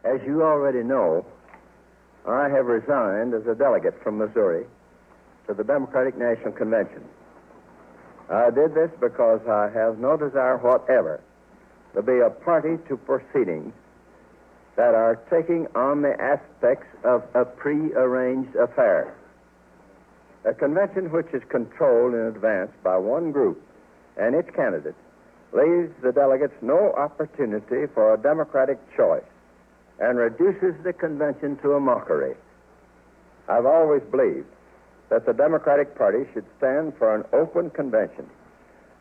As you already know, I have resigned as a delegate from Missouri to the Democratic National Convention. I did this because I have no desire whatever to be a party to proceedings that are taking on the aspects of a prearranged affair. A convention which is controlled in advance by one group and its candidate leaves the delegates no opportunity for a democratic choice and reduces the convention to a mockery. I've always believed that the Democratic Party should stand for an open convention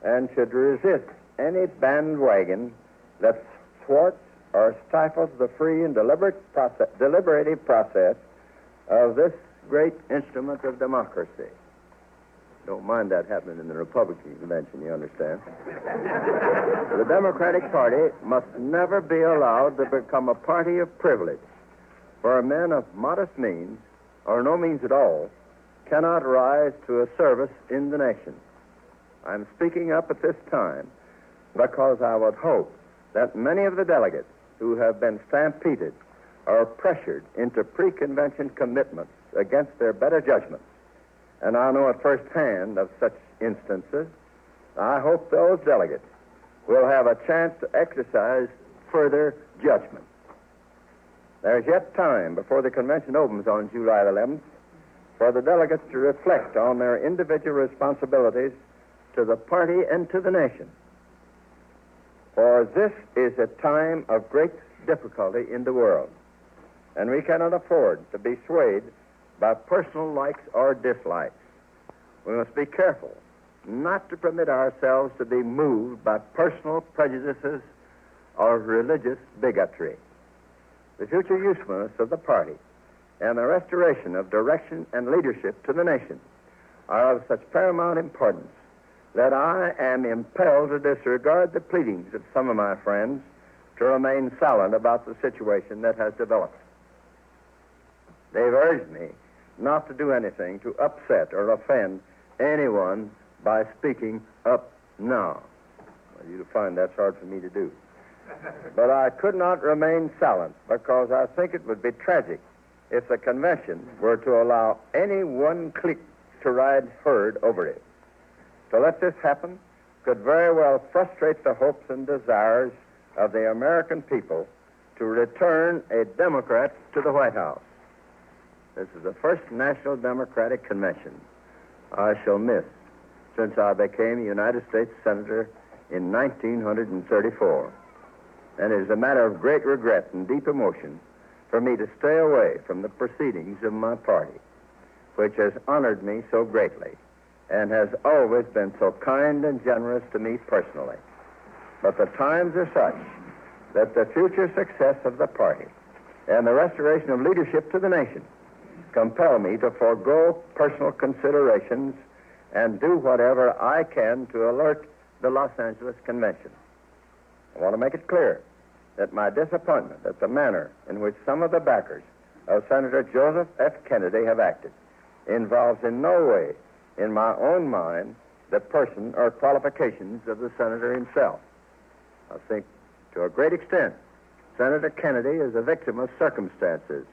and should resist any bandwagon that thwarts or stifles the free and deliberative process of this great instrument of democracy. Don't mind that happening in the Republican convention, you understand. The Democratic Party must never be allowed to become a party of privilege, for men of modest means, or no means at all, cannot rise to a service in the nation. I'm speaking up at this time because I would hope that many of the delegates who have been stampeded or pressured into pre-convention commitments against their better judgment, and I know at first hand of such instances, I hope those delegates will have a chance to exercise further judgment. There's yet time before the convention opens on July 11th for the delegates to reflect on their individual responsibilities to the party and to the nation. For this is a time of great difficulty in the world, and we cannot afford to be swayed by personal likes or dislikes. We must be careful not to permit ourselves to be moved by personal prejudices or religious bigotry. The future usefulness of the party and the restoration of direction and leadership to the nation are of such paramount importance that I am impelled to disregard the pleadings of some of my friends to remain silent about the situation that has developed. They've urged me not to do anything to upset or offend anyone by speaking up now. Well, you'll find that's hard for me to do. But I could not remain silent because I think it would be tragic if the convention were to allow any one clique to ride herd over it. To let this happen could very well frustrate the hopes and desires of the American people to return a Democrat to the White House. This is the first National Democratic Convention I shall miss since I became a United States Senator in 1934. And it is a matter of great regret and deep emotion for me to stay away from the proceedings of my party, which has honored me so greatly and has always been so kind and generous to me personally. But the times are such that the future success of the party and the restoration of leadership to the nation compel me to forego personal considerations and do whatever I can to alert the Los Angeles Convention. I want to make it clear that my disappointment at the manner in which some of the backers of Senator Joseph F. Kennedy have acted involves in no way, in my own mind, the person or qualifications of the senator himself. I think, to a great extent, Senator Kennedy is a victim of circumstances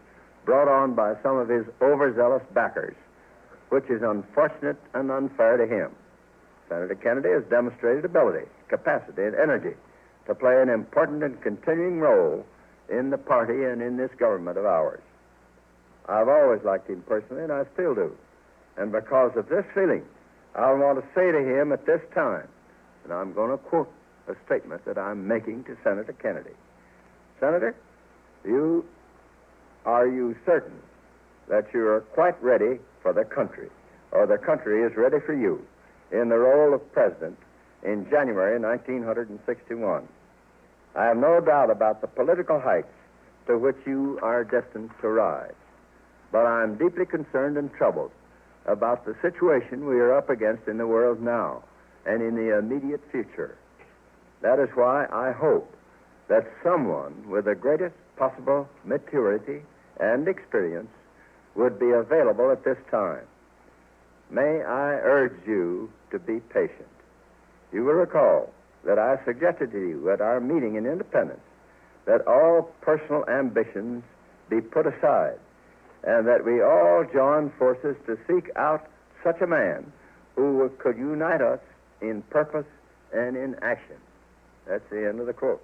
brought on by some of his overzealous backers, which is unfortunate and unfair to him. Senator Kennedy has demonstrated ability, capacity, and energy to play an important and continuing role in the party and in this government of ours. I've always liked him personally, and I still do. And because of this feeling, I want to say to him at this time, and I'm going to quote a statement that I'm making to Senator Kennedy. Senator, are you certain that you are quite ready for the country, or the country is ready for you, in the role of president in January 1961? I have no doubt about the political heights to which you are destined to rise, but I'm deeply concerned and troubled about the situation we are up against in the world now and in the immediate future. That is why I hope that someone with the greatest possible maturity and experience would be available at this time. May I urge you to be patient. You will recall that I suggested to you at our meeting in Independence that all personal ambitions be put aside, and that we all join forces to seek out such a man who could unite us in purpose and in action. That's the end of the quote.